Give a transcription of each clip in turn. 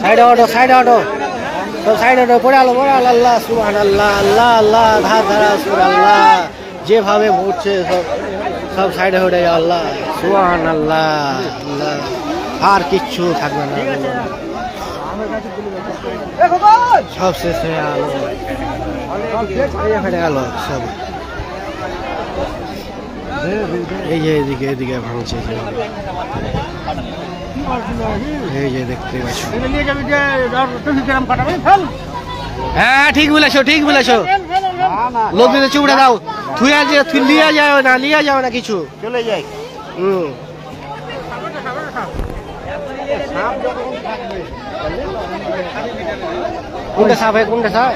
Side auto সব side auto পড়ে আলো আল্লাহ সুবহানাল্লাহ আল্লাহ আল্লাহ ধার ধারা সুবহানাল্লাহ যেভাবে পড়ছে সব সাইডে হয়ে যায় আল্লাহ সুবহানাল্লাহ আল্লাহ আর কিচ্ছু থাকবে না সব শেষ হয়ে গেল সব এই যে এদিকে ভাঙছে এই যে দেখতে পাচ্ছ হ্যাঁ ঠিক বলেছো লোক দিতে চুপড়ে দাও লিয়া যাও না কিছু চলে যাই কোনটা সাপ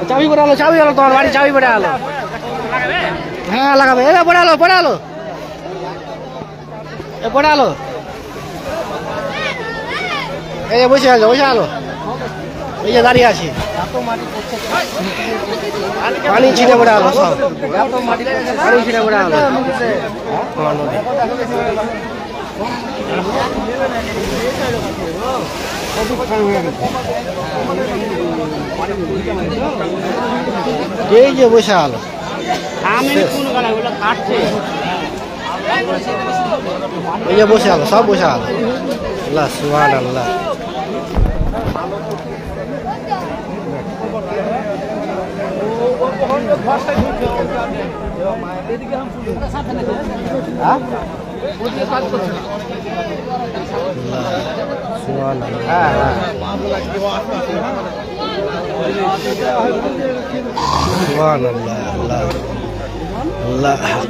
চাবি পড়ে আলো তোমার বাড়ি চাবি পড়ে আলো হ্যাঁ লাগাবে পড়ে আলো এই যে বসে আলো এই যে দাঁড়িয়ে আছি পানি ছিটে পড়ে আলো সব পানি ছিটে পড়ে আলো এই যে বসে আলো এই যে বসে আলো সব বসে আলো আল্লাহ সুবহানাল্লাহ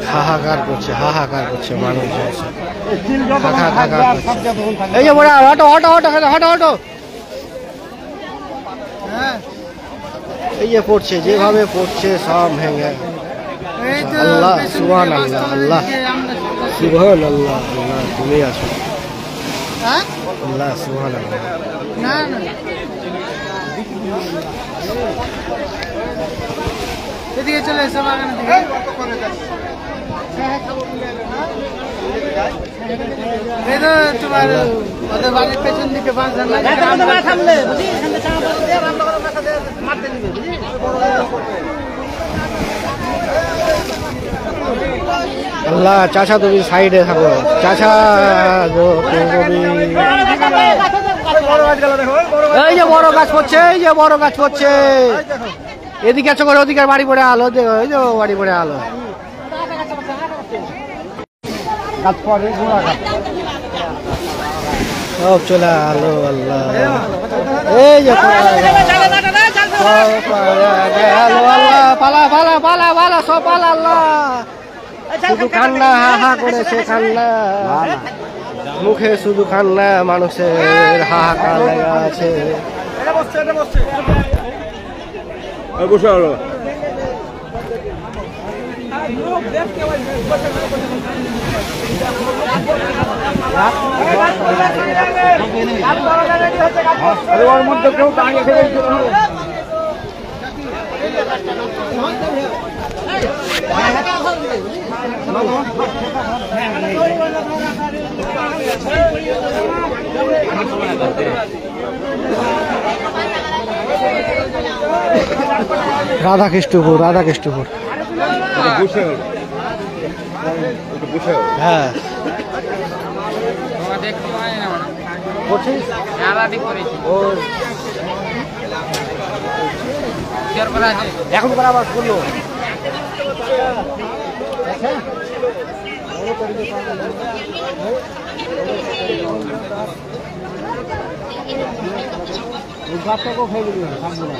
হাহাকার করছে মানুষ এই যে বড় হটো এই যে পড়ছে যেভাবে পড়ছে সব ভেঙে আল্লাহ সুবহানাল্লাহ আল্লাহ সুবহানাল্লাহ আল্লাহ তুমি আছো আল্লাহ সুবহানাল্লাহ এদিকে চলে এসো বাগানের দিকে এই তো তোমার ওদের বাড়ির পেছন দিকে থামলে আল্লাহ চাচা তুমি সাইডে থাকো চাচা এই যে বড় গাছ পড়ছে এদিকে আছো করে ওদিকে বাড়ি পড়ে আলো দেখো এই যে বাড়ি পড়ে আলো গাছ পড়ে সব চলে আলো আল্লাহ এই যে পালা সব পালা আল্লাহ শুধু কান্না হা করেছে কান্না মুখে শুধু কান্না মানুষের হাহাকার লেগে আছে বসে হলো ওর মধ্যে কেউ দাঁড়িয়ে রাধাকৃষ্ণপুর হ্যাঁ এখন করে আবার করলো গাছটাকেও ফেলে দিল থাকবো না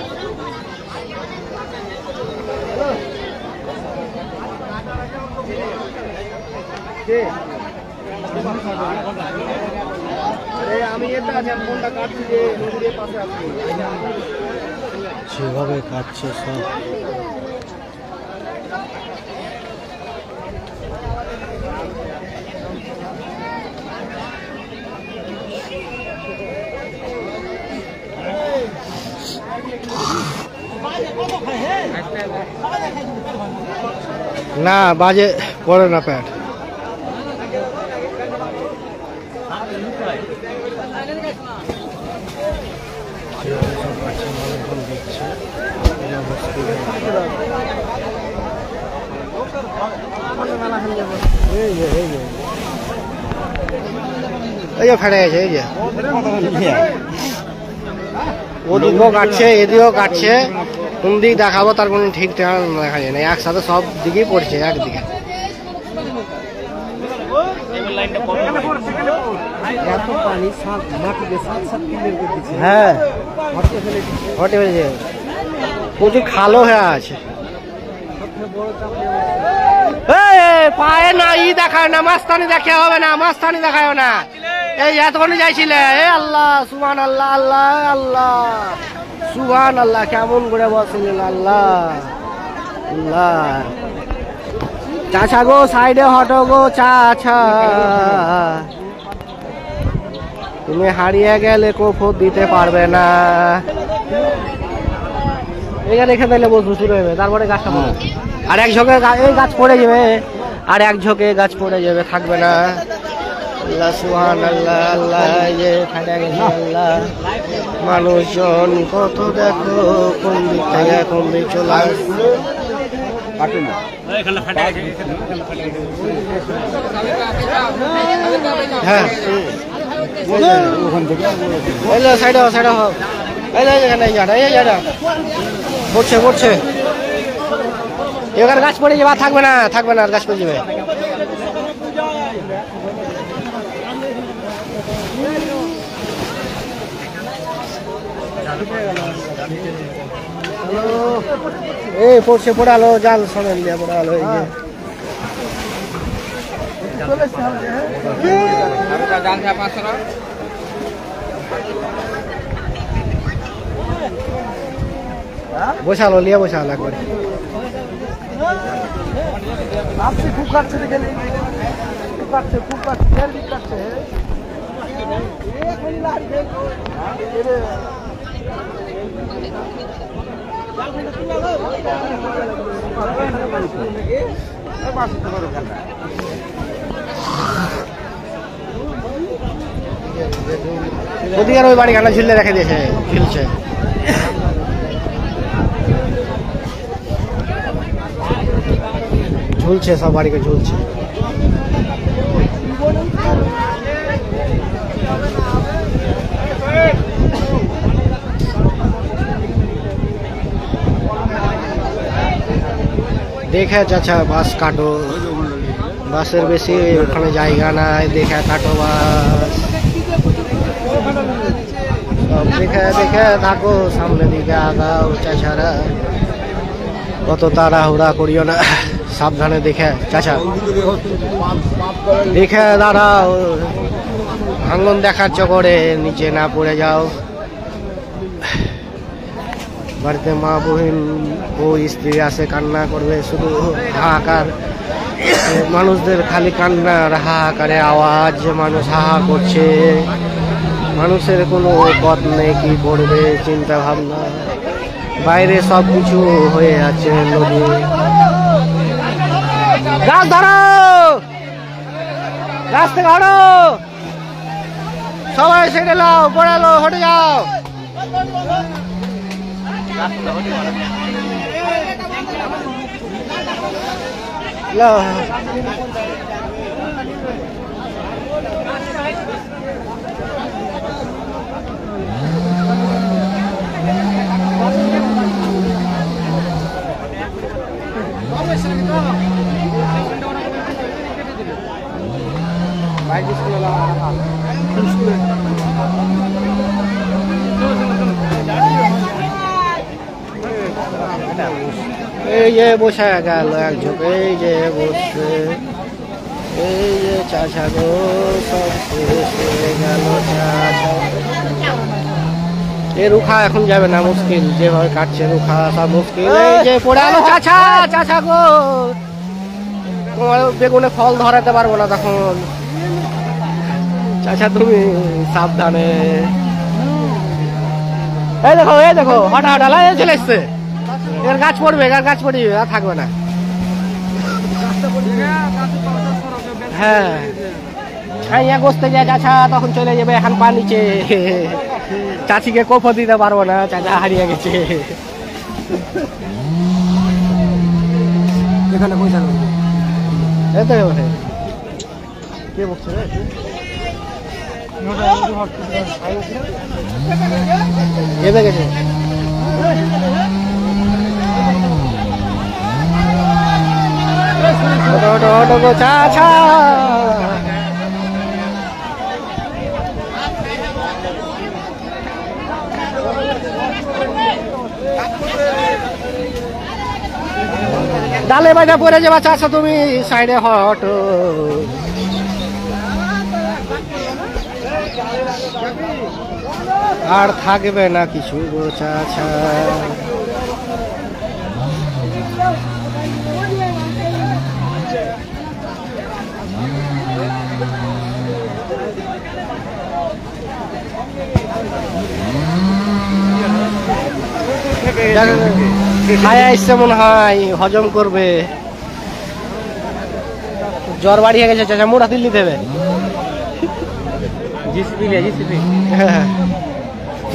আমি এটা আছি ফোনটা কাটছি যে নদীর পাশে আছি সেভাবে কাটছে সব না বাজে পড়ে না প্যাট। এই যে ফেটে গেছে, এই যে ওদিকেও কাটছে এদিকেও কাটছে, কোন দিক দেখাবো তার কোনো ঠিক ঠিকানা দেখা যায় না, একসাথে সব দিকেই পড়ছে একদিকে। হ্যাঁ প্রচুর খালো হয়ে আছে। পায়ে না ই দেখায় না, মাস্তানি দেখা হবে না, মাস্তানি দেখায় না। এই এতক্ষণ যাইছিলে, এ আল্লাহ সুবহান আল্লাহ, আল্লাহ আল্লাহ সুবহান আল্লাহ, কেমন করে বসলেন আল্লাহ আল্লাহ। চাচা গো সাইডে হটো গো চাচা, তুমি হারিয়ে গেলে কফর দিতে পারবে না। এখানে এখানে দিলে বসবো শুরু হবে, তারপরে গাছটা পড়ে আর এক ঝোঁকে এই গাছ পড়ে যাবে, আর এক ঝোঁকে গাছ পড়ে যাবে, থাকবে না। আল্লাহ সুবহান আল্লাহ, আল্লাহ যে ফাটা গেছে আল্লাহ। মানুষজন কত দেখো, কোন দিক থেকে কোন দিক চলে হ্যাঁ সাইড সাইড পড়ছে পড়ছে, এবার গাছ পড়ে যাবে, থাকবে না থাকবে না, গাছ পড়ে যাবে। এই পড়ছে, পড়ালো জাল সমেত দিয়ে পড়ালো। এই বসালো লিয়া বসালো একবারে। খুব কাটছে দেখে, খুব কাটছে, খুব কাটছে, কাটছে। ওদিকে ওই বাড়ি গানা ঝুলে রেখে দিয়েছে, ঝুলছে। ঝুলছে সব বাড়িকে ঝুলছে। দেখে চাচা বাস কাটো, বাসের বেশি ওখানে জায়গা নাই, দেখে কাটো বাস। সব দেখে দেখে থাকো, সামনে দিকে আগাও চাচারা, কত তাড়াহুড়া করিও না, সাবধানে দেখে চাচা দেখে দাঁড়াও, ভাঙন দেখাচ্ছ করে নিচে না পড়ে যাও। বাড়িতে মা বহিন ও স্ত্রী আসে, কান্না করবে শুধু, হাহাকার মানুষদের খালি কান্নার হাহাকারে আওয়াজ, মানুষ হাহা করছে, মানুষের কোনো পথ নেই, কি করবে চিন্তা ভাবনা, বাইরে সব কিছু হয়ে আছে নদী। গাছ ধরো, গাছ থেকে হটো, সবাই সেটে লাও, পড়ালো, হটে যাও। এই যে বসে গেল এক ঝোঁক, এই যে বসছে, এই যে চাচা গো সব শেষ হয়ে গেল চাচা। এই রুখা এখন যাবে না, মুশকিল, যেভাবে কাটছে রুখা সব মুশকিল। এই যে পড়ে গেল চাচা, চাচা গো তোমার বেগুনে ফল ধরাতে পারবো না তখন, চাচা তুমি সাবধানে। এই দেখো হটা হটা চলে এসছে, এর গাছ পড়বে, এর গাছ পড়বে, আর থাকবে না। হ্যাঁ হ্যাঁ, গোস্তে যায় চাচা, তখন চলে যাবে এখন পা নিচে। চাচিকে কোপো দিতে পারবো না, চাচা হারিয়ে গেছে। এখানে পয়সা কে বলছে এবে গেছে। চাচা ডালে বাজা পড়ে যাবা চাচা, তুমি সাইডে হটো। আর থাকবে না কিছু গো চাচা। খায়া এসছে মনে হয়, হজম করবে। জ্বর বাড়িয়ে গেছে চাচা, মোড়া দিল্লি দেবে।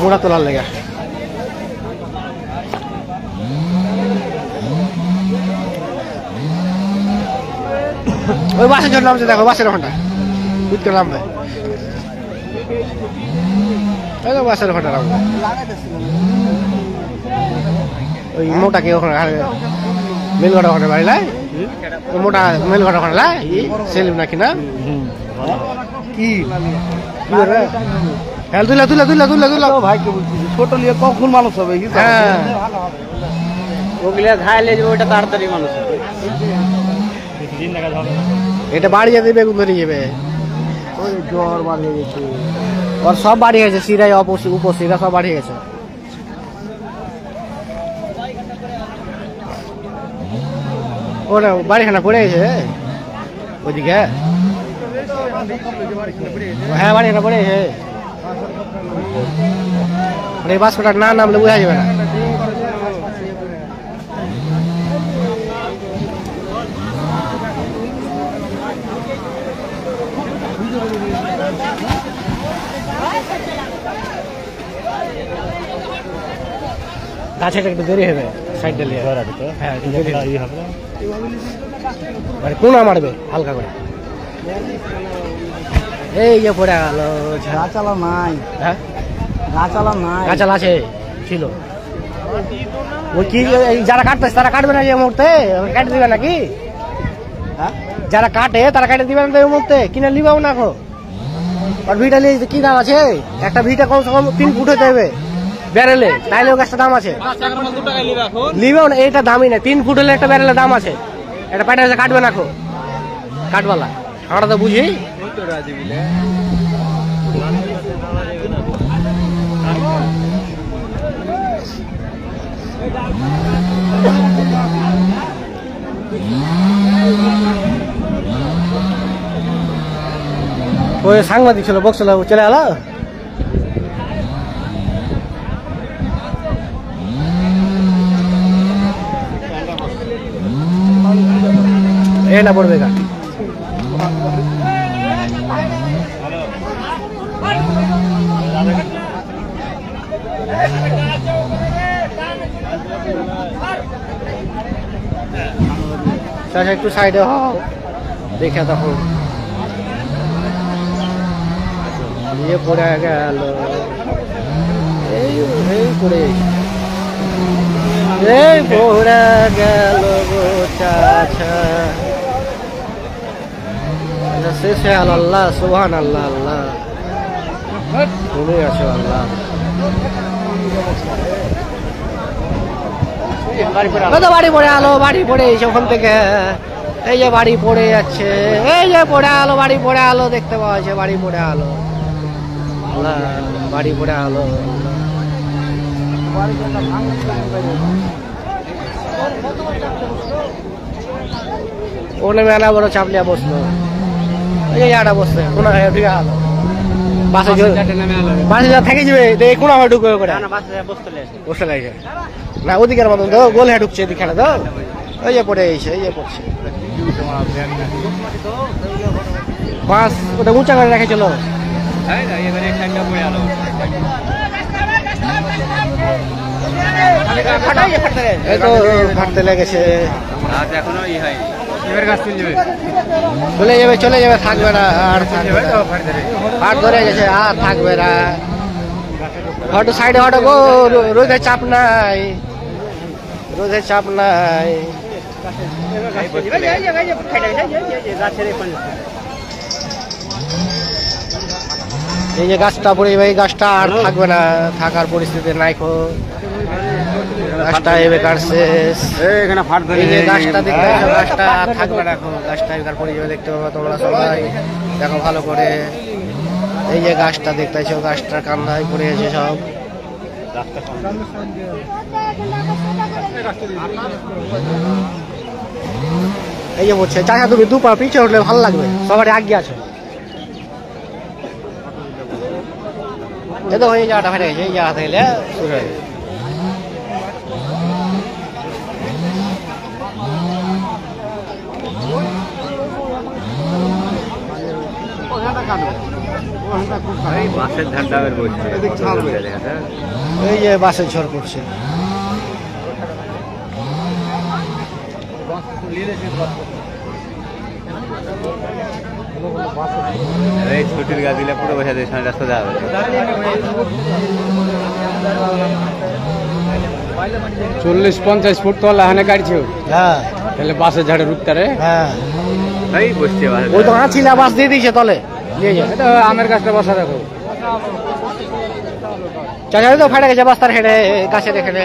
মোড়া তোলার লেগা। ওই বাসের জন্য নামছে, দেখো বাসের ওখানটা বুঝতে নামবে। বাসের ওখানটা নামবে, ওই মোটাকে ওখানে মেলঘাটা ওখানে বাড়ি লাই, মোটা মেলঘাটা ওখানে লাই সেলিম নাকি না কি তুলা তুলা তুলা তুলা তুলা ভাই কে বলছি ছোট নিয়ে কখন মানুষ হবে? হ্যাঁ ওগুলা ঘাইলে যাবে, ওইটা তাড়াতাড়ি মানুষ হবে। এটা বাড়ি যেতে বেগুন ধরে যাবে। ওই জ্বর বাড়িয়ে গেছে, ওর সব বাড়ি গেছে, শিরাই উপশিরা সব বাড়ি গেছে। ওরা বাড়িখানা পড়ে গেছে ওইদিকে। হ্যাঁ বাড়িখানা পড়ে গেছে, এই বাস্কটার না নামলে বোঝা যাবে না। গাছে একটু দেরি হবে, সাইড ডালিয়ে। হ্যাঁ মানে কোনা মারবে হালকা করে। এই যে পড়ে গেল, গাছালা নাই। হ্যাঁ গাছালা নাই, গাছালা আছে ছিল। ওই কি যারা কাটতেছে তারা কাটবে না এই মুহূর্তে? কাটে দিবে নাকি? যারা কাটে তারা কাটে দিবে না এই মুহূর্তে? কিনে নিবাও না এখন। আর ভিটা নিয়ে কি দাম আছে? একটা ভিটা কমসে কম 3 ফুট হতে হবে ব্যারেলে, তাইলে ও গাছটা দাম আছে। নিবেও না, এটা দামই না। 3 ফুট হলে একটা ব্যারেলের দাম আছে। এটা পাইটা কাটবে না খো কাটবালা, আমরা তো বুঝি। ওই সাংবাদিক ছিল বক্সল চলে এলো। এটা পড়বে গা একটু সাইডে হও, দেখে তখন নিয়ে পড়ে গেল। এই পড়ে এই পড়ে গেল গো চাচা। শেষে আল্লাহ সুবহান আল্লাহ, আল্লাহ তুমি আছো আল্লাহ। বাড়ি পড়ে আলো, বাড়ি পড়ে এসে ওখান থেকে। এই যে বাড়ি পড়ে যাচ্ছে, এই যে পড়ে আলো, বাড়ি পড়ে আলো দেখতে পাওয়া যাচ্ছে। বাড়ি পড়ে আলো, বাড়ি পড়ে আলো। ওখানে মেলা বড় চাপলিয়া বসলো, এই আটা বসছে কোনা ঢুকে আলো। বাসে বাসে থেকে যাবে, কোনা ঢুকবে করে বসতে লাগে। না ওদিকের মতন তো গোল হ্যাঁ ঢুকছে এদিকে তো ওই যে পড়ে গেছে এই যে পড়ছে বাস ওটা উঁচা করে রেখেছিল এই তো ফাটতে লেগেছে চলে যাবে থাকবে না আর ফাট ধরে গেছে আর থাকবে না হয়তো সাইডে হয়তো গো রোদের চাপ নাই রোদের চাপ নাই এই যে গাছটা পড়ে এই গাছটা আর থাকবে না থাকার পরিস্থিতি নাই খো গাছটা এবে কাটছে এই যে গাছটা দেখতে গাছটা আর থাকবে না এখন গাছটা এবার পড়ে যাবে দেখতে পাবো তোমরা সবাই দেখো ভালো করে এই যে গাছটা দেখতেছো গাছটার কান্দায় পড়ে গেছে সব এই যে বলছে চাচা তুমি দু পা পিছে উঠলে ভালো লাগবে সবার আগে আছো এই তো এই জায়গাটা ফেটে গেছে এই জায়গা থেকে শুরু হয়ে এই যে বাসের ঝড় পড়ছে ছুটির গা দিলে পুরো বসে রাস্তা যাবে 40-50 ফুট তলা হানে কাটছে হ্যাঁ তাহলে বাসের ঝাড়ে রুখতে রে হ্যাঁ এই বসছে ওই তো আছিলা বাস দিয়ে দিয়েছে তলে নিয়ে যা এটা আমের গাছটা বসা দেখো চাচা তো ফেটে গেছে বাস্তার হেঁটে গাছের এখানে